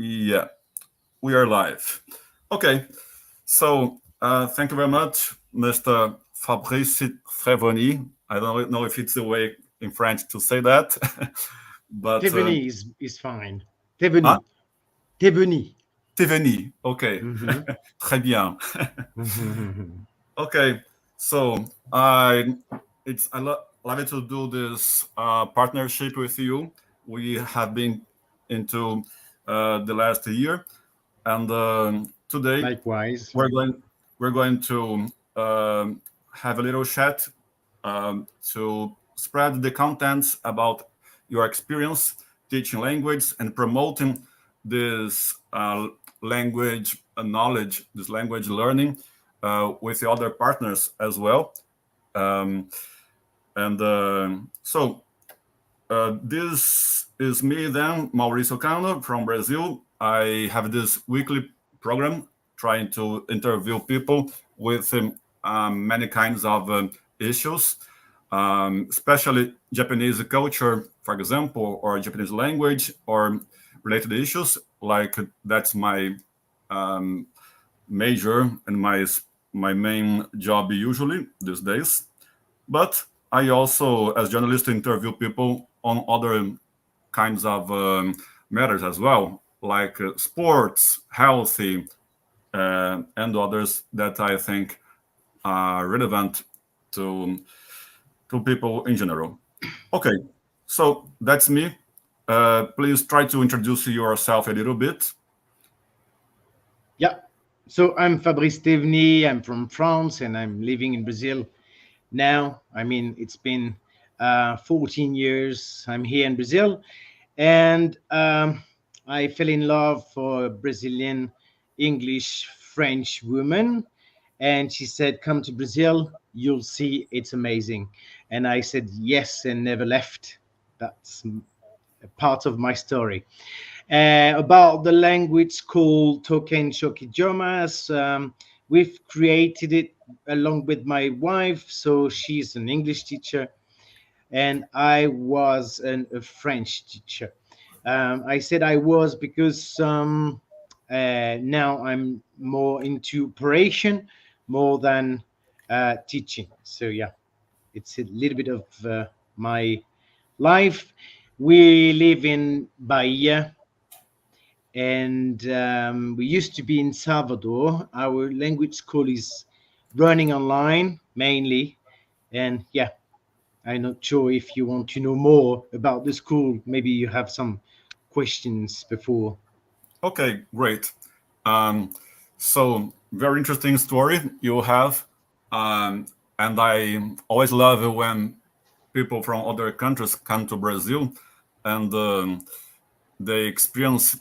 Yeah, we are live. Okay, so thank you very much, Mr. Fabrice Theveny. I don't know if it's the way in French to say that, but Theveny is fine. ah, Theveny. Theveny. Theveny. Okay, Mm-hmm. très bien. Mm-hmm. Okay, so I love it to do this partnership with you. We have been into the last year, and today Likewise. we're going we're going to have a little chat to spread the contents about your experience teaching language and promoting this language knowledge, this language learning with the other partners as well. Um, and so this is me then, Mauricio Cano from Brazil. I have this weekly program trying to interview people with many kinds of issues, especially Japanese culture, for example, or Japanese language or related issues. Like that's my um, major and my main job usually these days. But I also, as journalist, interview people on other kinds of matters as well, like sports, healthy, and others that I think are relevant to people in general. Okay, so that's me. Please try to introduce yourself a little bit. Yeah. So I'm Fabrice Theveny. I'm from France and I'm living in Brazil now. I mean, it's been 14 years I'm here in Brazil. And I fell in love for a Brazilian English French woman. And she said, "Come to Brazil, you'll see it's amazing." And I said, yes, and never left. That's a part of my story. About the language called Token Shokijomas. We've created it along with my wife. So she's an English teacher and I was a French teacher. I said I was because now I'm more into operation more than teaching. So yeah, it's a little bit of my life. We live in Bahia, and we used to be in Salvador. Our language school is running online mainly, and yeah, I'm not sure if you want to know more about the school. Maybe you have some questions before. Okay, great. Um, so very interesting story you have, um, and I always love it when people from other countries come to Brazil and they experience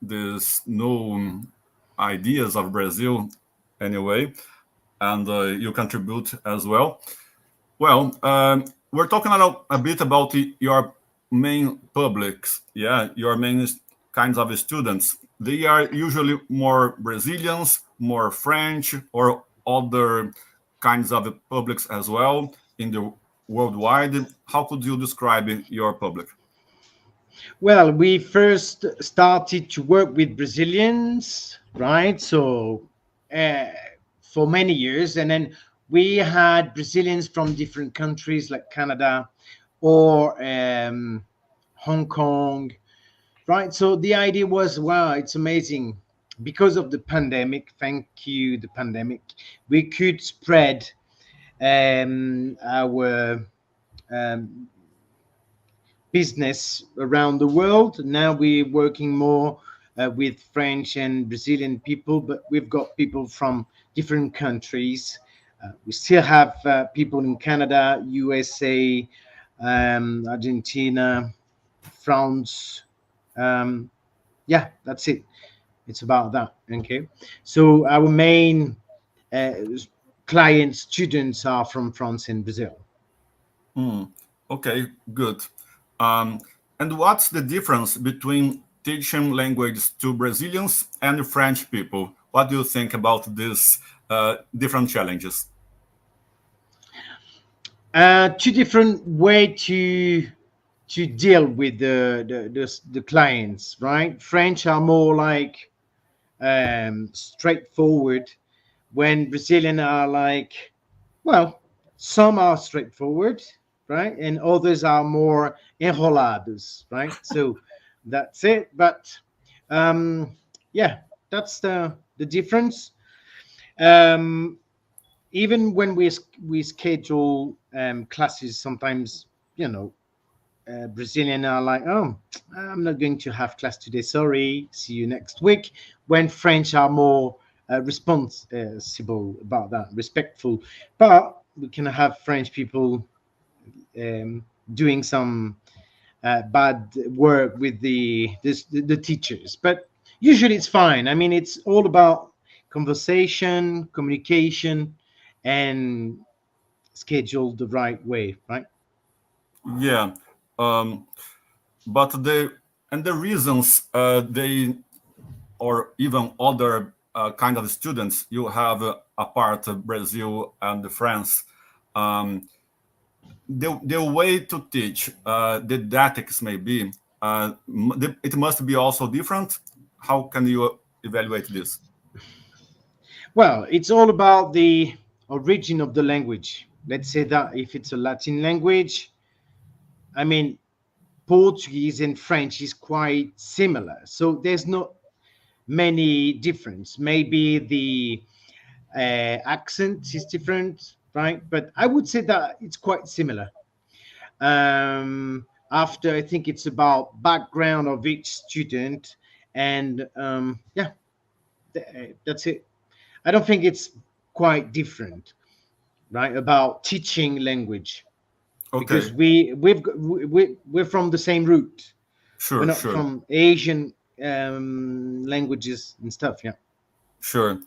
these new ideas of Brazil anyway, and you contribute as well. Well, we're talking a bit about your main publics, yeah, your main kinds of students. They are usually more Brazilians, more French, or other kinds of publics as well in the worldwide. How could you describe your public? Well, we first started to work with Brazilians, right? So uh, for many years, and then we had Brazilians from different countries like Canada or Hong Kong, right? So the idea was, wow, it's amazing. Because of the pandemic, thank you, the pandemic, we could spread our um, business around the world. Now we're working more with French and Brazilian people, but we've got people from different countries. We still have people in Canada, USA, Argentina, France. Um, yeah, that's it. It's about that. Okay. So our main uh, clients, students are from France and Brazil. Mm, okay, good. Um, and what's the difference between teaching language to Brazilians and French people? What do you think about these different challenges? Two different way to to deal with the clients, right? French are more like straightforward, when Brazilian are like, well, some are straightforward, right, and others are more enrolados, right? So that's it. But um, yeah, that's the difference. Um, Even when we schedule classes, sometimes, you know, Brazilian are like, oh, I'm not going to have class today. Sorry, see you next week. When French are more responsible about that, respectful. But we can have French people um, doing some bad work with the teachers. But usually it's fine. I mean, it's all about conversation, communication, and scheduled the right way, right? Yeah. Um, but the reasons they or even other kind of students you have apart Brazil and France, um, the way to teach the didactics may be it must be also different. How can you evaluate this? Well, it's all about the origin of the language. Let's say that if it's a Latin language, I mean, Portuguese and French is quite similar. So there's not many difference. Maybe the accent is different, right? But I would say that it's quite similar. After, I think it's about background of each student, and yeah, that's it. I don't think it's quite different, right? About teaching language, because Okay, we're from the same root. We're sure, not sure, from Asian languages and stuff. Yeah. sure.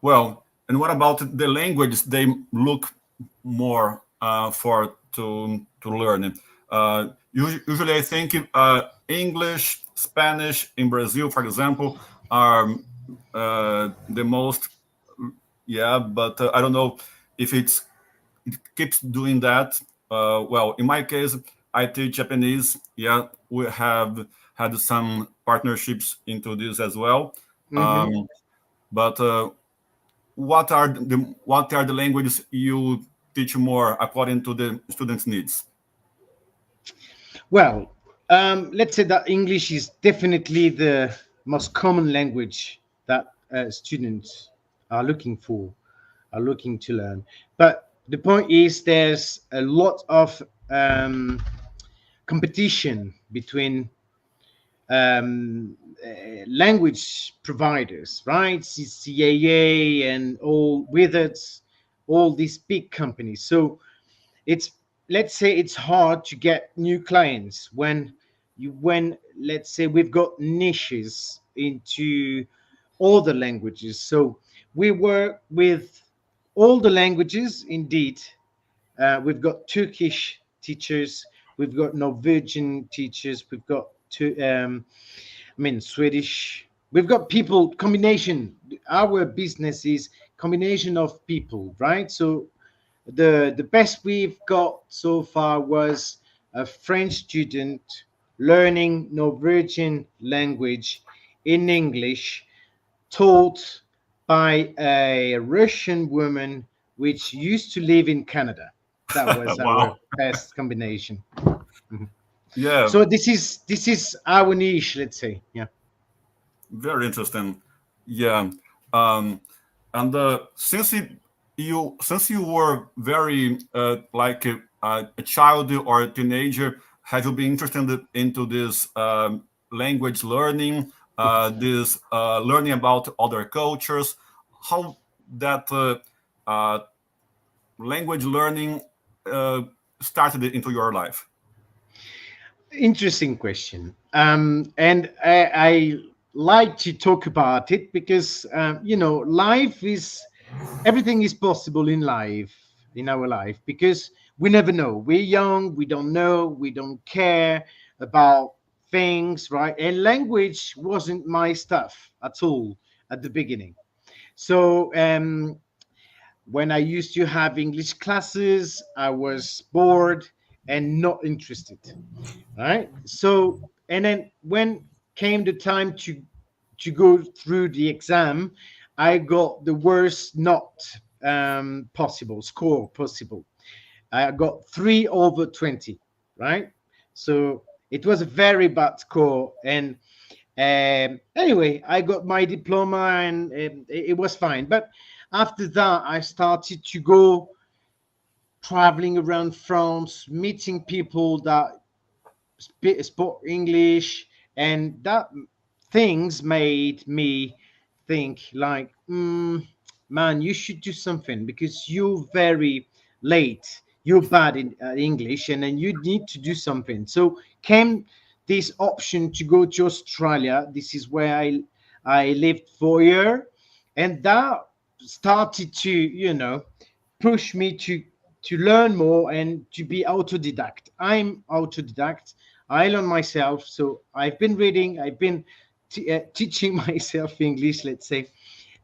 Well, and what about the languages they look more for to learn? Usually, I think English, Spanish in Brazil, for example, are the most. Yeah, but I don't know if it keeps doing that. Well, in my case, I teach Japanese. Yeah, we have had some partnerships into this as well. Hmm. Um, but what are the languages you teach more according to the students' needs? Well, let's say that English is definitely the most common language that students are looking for, are looking to learn. But the point is, there's a lot of competition between language providers, right? CAA and all with it, all these big companies. So it's, let's say it's hard to get new clients when let's say we've got niches into all the languages. So we work with all the languages indeed. We've got Turkish teachers, we've got Norwegian teachers, we've got I mean, Swedish. We've got people combination. Our business is combination of people, right? So the best we've got so far was a French student learning Norwegian language in English, taught by a Russian woman which used to live in Canada. That was our Wow. best combination. Mhm. Yeah, So this is our niche, let's say. Yeah. very interesting. Yeah, um, and since you were very like a child or a teenager, have you been interested into this language learning, this learning about other cultures? How that uh, language learning uh, started into your life? Interesting question. And I like to talk about it because, life is, everything is possible in life, in our life, because we never know. We're young, we don't know, we don't care about things, right? And language wasn't my stuff at all at the beginning. So, when I used to have English classes, I was bored. and not interested. Right. So, and then when came the time to go through the exam, I got the worst not possible score possible. I got 3/20, right? So it was a very bad score. And anyway, I got my diploma, and it was fine. But after that, I started to go traveling around France, meeting people that spoke English, and that things made me think like, man, you should do something because you're very late. You're bad in English, and then you need to do something. So came this option to go to Australia. This is where I lived for a year, and that started to push me to learn more and to be autodidact. I'm autodidact. I learn myself. So I've been reading, I've been teaching myself English, let's say,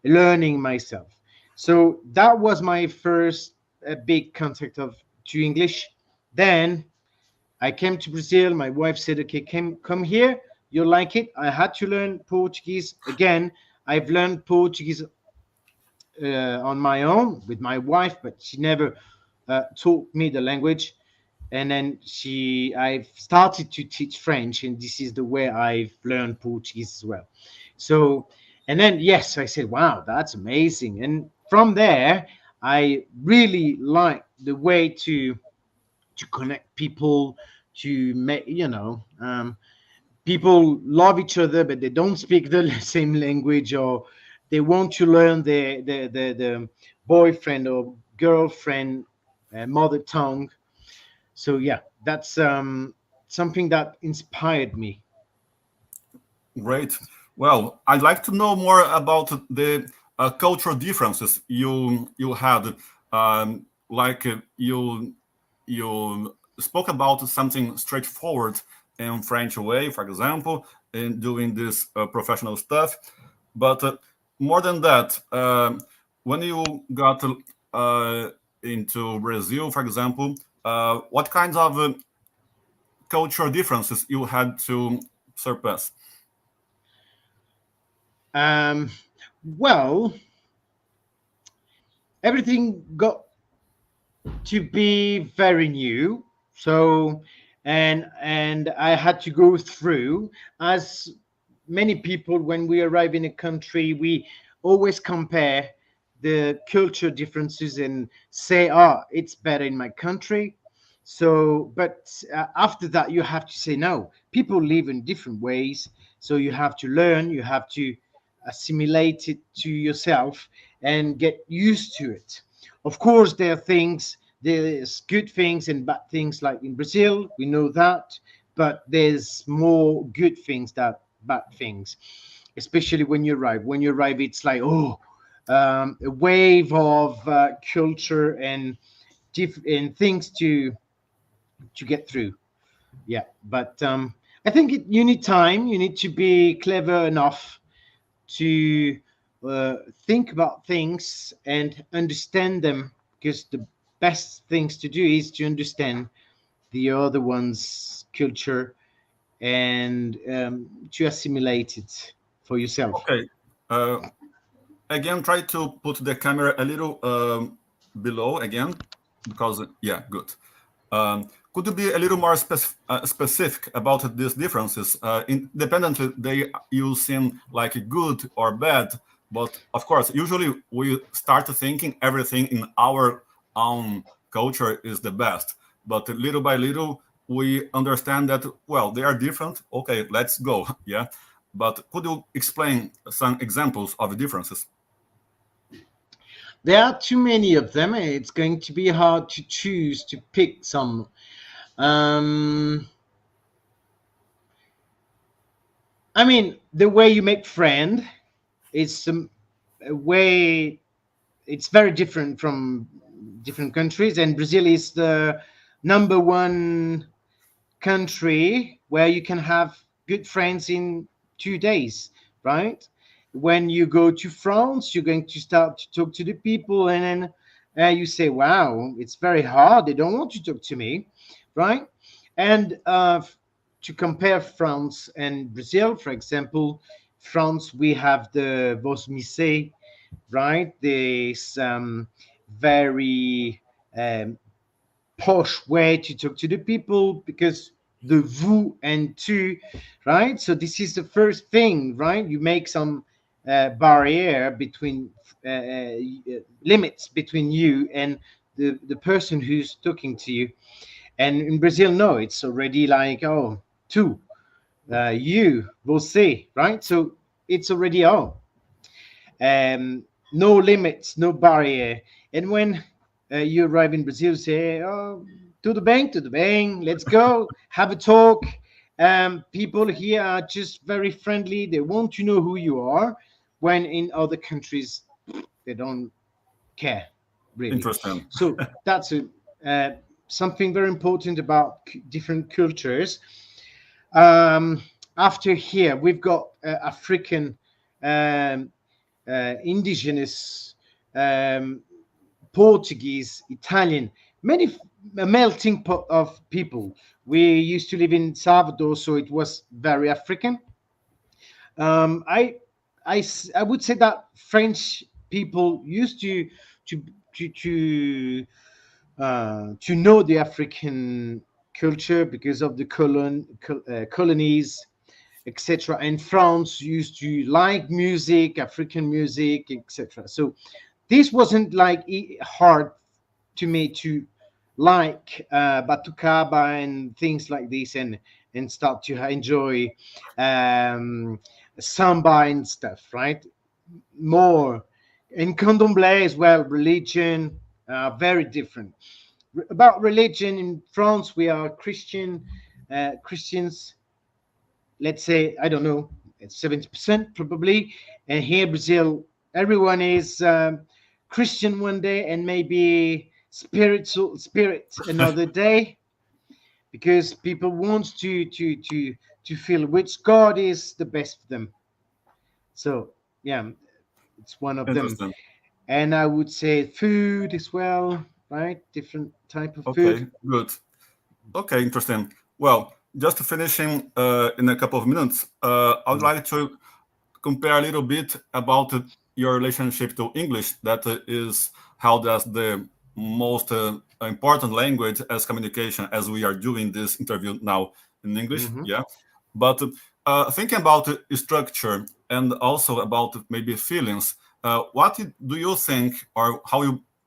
learning myself. So that was my first big contact of to English. Then I came to Brazil. My wife said, "Okay, come here. You'll like it." I had to learn Portuguese again. I've learned Portuguese on my own with my wife, but she never taught me the language. And then I've started to teach French, and this is the way I've learned Portuguese as well. So, and then yes, I said, "Wow, that's amazing." And from there, I really like the way to connect people, to make people love each other, but they don't speak the same language, or they want to learn the boyfriend or girlfriend mother tongue. So yeah, that's something that inspired me. Great. Well, I'd like to know more about the cultural differences you had. You spoke about something straightforward in French way, for example, in doing this professional stuff. But more than that, when you got into Brazil, for example, what kinds of cultural differences you had to surpass? um well, everything got to be very new. So, and I had to go through, as many people, when we arrive in a country, we always compare the culture differences and say, "Oh, it's better in my country." So, but after that, you have to say, "No, people live in different ways." So you have to learn, you have to assimilate it to yourself and get used to it. Of course, there are things, there's good things and bad things, like in Brazil, we know that, but there's more good things than bad things, especially when you arrive. When you arrive, it's like, oh, a wave of culture and and things to get through. Yeah, but I think you need time. You need to be clever enough to think about things and understand them, because the best things to do is to understand the other one's culture and to assimilate it for yourself. Okay. Uh, Again, try to put the camera a little below again, because yeah, good. Could you be a little more specific about these differences? Independently, they you seem like good or bad, but of course, usually we start thinking everything in our own culture is the best. But little by little, we understand that well, they are different. Okay, let's go. Yeah, but could you explain some examples of differences? There are too many of them. It's going to be hard to choose to pick some. Um, I mean, the way you make friend is a way. It's very different from different countries, and Brazil is the number one country where you can have good friends in 2 days, right? When you go to France, you're going to start to talk to the people, and then you say, "Wow, it's very hard. They don't want to talk to me." right? And to compare France and Brazil, for example, France, we have the vos me say, right? This very um, posh way to talk to the people, because the vous and tu, right? So this is the first thing, right? You make some barrier between limits between you and the person who's talking to you. And in Brazil, no, it's already like, oh, tu, you, você, right? So it's already, oh, no limits, no barrier. And when you arrive in Brazil, say, oh, to the bank, let's go, have a talk. People here are just very friendly. They want to know who you are, when in other countries, they don't care, really. Interesting. So that's uh, something very important about different cultures. Um, After here, we've got African, um, indigenous, um, Portuguese, Italian, many a melting pot of people. We used to live in Salvador, so it was very African. Um, I, I would say that French people used to to know the African culture because of the colonies, etc. And France used to like music, African music, etc. So this wasn't like hard to me to like batucaba and things like this, and start to enjoy um, samba and stuff, right? More and candomblé as well. Religion, very different. About religion in France, we are Christians, let's say, I don't know, it's 70% probably. And here Brazil, everyone is Christian one day and maybe spiritual spirit another day, because people want to feel which God is the best for them. So yeah, it's one of them. Interesting. And I would say food as well, right? Different type of food. Okay, good. Okay, interesting. Well, just finishing in a couple of minutes, I would Mm. like to compare a little bit about your relationship to English, that is held as the most important language as communication, as we are doing this interview now in English. Mhm. Yeah. But thinking about structure and also about maybe feelings, what do you think, or how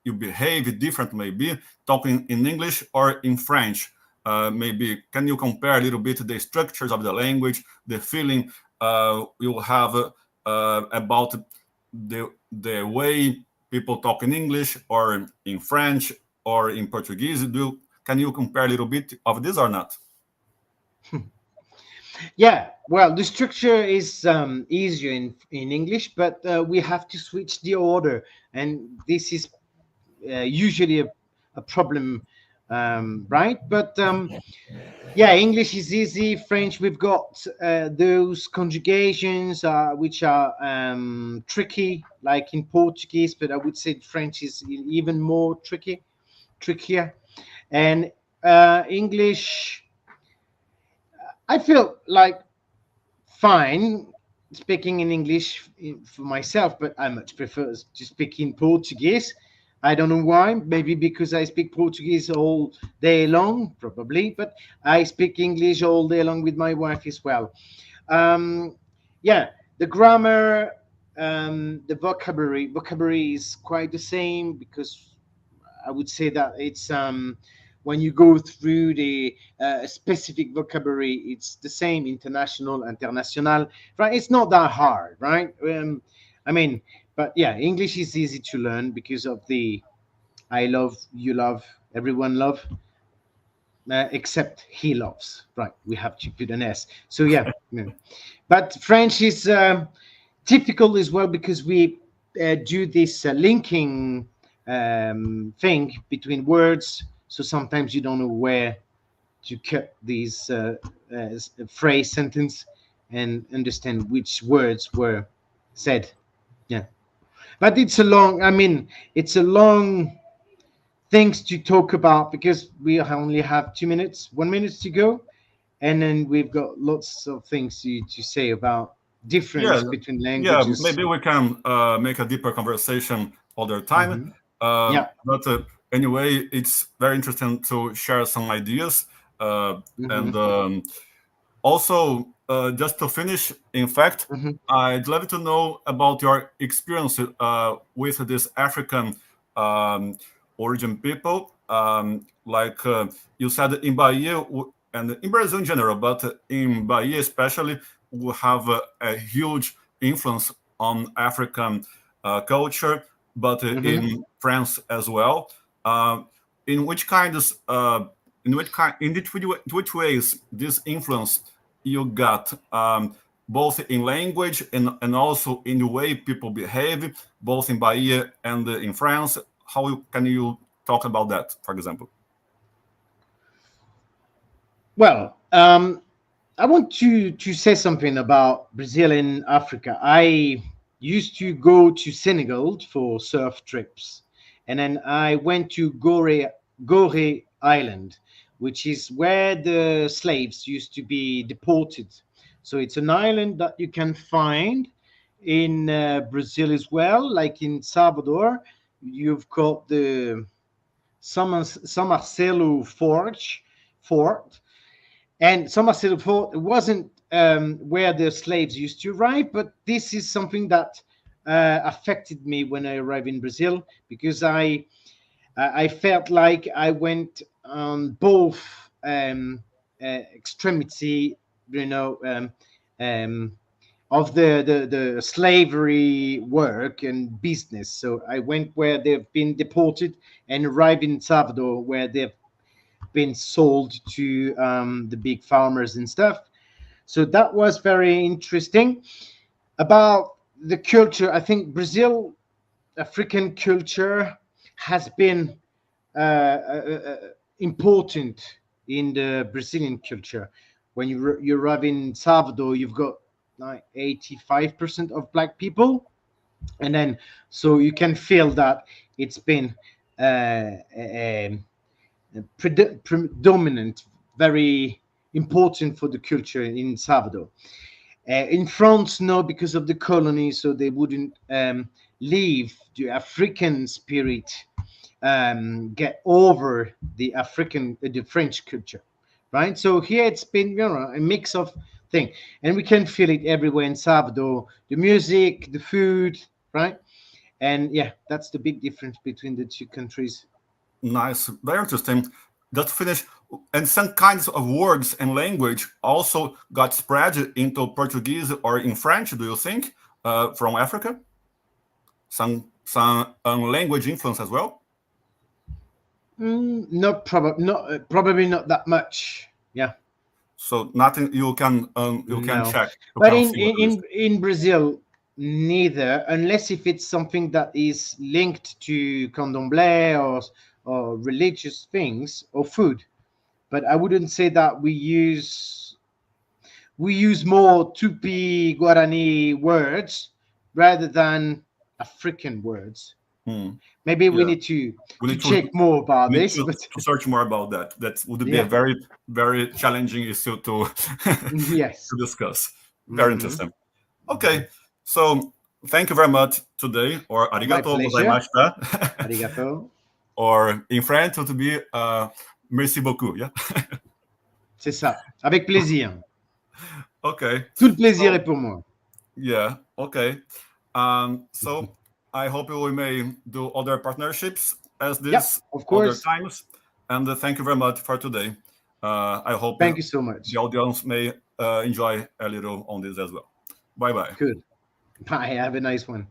you behave different, maybe talking in English or in French? Maybe can you compare a little bit the structures of the language, the feeling you have about the way people talk in English or in French or in Portuguese? Can you compare a little bit of this or not? Yeah, well, the structure is easier in English, but we have to switch the order, and this is usually a problem, right? But yeah, English is easy. French, we've got those conjugations which are tricky, like in Portuguese, but I would say French is even more trickier. And English, I feel like fine speaking in English for myself, but I much prefer to speak in Portuguese. I don't know why. Maybe because I speak Portuguese all day long, probably, but I speak English all day long with my wife as well. Um, yeah, the grammar, the vocabulary is quite the same, because I would say that it's when you go through the specific vocabulary, it's the same, international, international, right? It's not that hard, right? I mean, but yeah, English is easy to learn because of the I love, you love, everyone love, except he loves, right? We have to put an S. So yeah, yeah. But French is typical as well, because we do this linking thing between words. So sometimes you don't know where to cut these phrase sentence and understand which words were said. Yeah, but it's a long. I mean, it's a long things to talk about because we only have 2 minutes, 1 minute to go, and then we've got lots of things to say about Yeah, difference between yeah. languages. Maybe we can make a deeper conversation other time. Hmm. Yeah. But anyway, it's very interesting to share some ideas. And Hmm. Also, just to finish, in fact, Hmm. I'd love to know about your experience with this African um, origin people. Like you said, in Bahia and in Brazil in general, but in Bahia especially, we have a huge influence on African culture, but Hmm. in France as well. Uh, in which kinds, which ways this influence you got, both in language and also in the way people behave, both in Bahia and in France? Can you talk about that, for example? Well, I want to say something about Brazil and Africa. I used to go to Senegal for surf trips, and then I went to Gore Island, which is where the slaves used to be deported. So it's an island that you can find in Brazil as well, like in Salvador. You've got the São Marcelo Fort, and Somerset Fort wasn't where the slaves used to arrive, but this is something that affected me when I arrived in Brazil because I felt like I went on both extremity, you know, um, of the slavery work and business. So I went where they've been deported and arrived in Salvador where they've been sold to the big farmers and stuff. So that was very interesting. About the culture, I think Brazil, African culture has been important in the Brazilian culture. When you arrive in Salvador, you've got like 85% of black people, and then so you can feel that it's been a predominant, very important for the culture in Salvador. In France, no, because of the colony, so they wouldn't leave the African spirit get over the the French culture, right? So here it's been, a mix of thing, and we can feel it everywhere in Salvador. The music, the food, right? And yeah, that's the big difference between the two countries. Nice, very interesting. Just to finish, and some kinds of words and language also got spread into Portuguese or in French. Do you think from Africa? Some language influence as well. Not probably not that much. Yeah, So nothing you can no. check, you But can in feel at least. in Brazil, neither, unless if it's something that is linked to candomblé or religious things or food. But I wouldn't say that we use more Tupi Guarani words rather than African words. Hmm. Maybe we Yeah, need to we to need to check more about we need this, but to search more about that. That would be a yeah, very challenging issue to yes. to discuss. Very Hmm. interesting. Okay, so thank you very much today, or My arigato pleasure. gozaimashita, Arigato. or in French it would be merci beaucoup. Yeah. C'est ça. Avec plaisir. Okay. Tout le plaisir So est pour moi. yeah. Okay. So I hope we may do other partnerships as Yep, this of other course. times. And thank you very much for today. I hope Thank you so the much. audience may enjoy a little on this as well. Bye bye. Good. Bye. Have a nice one.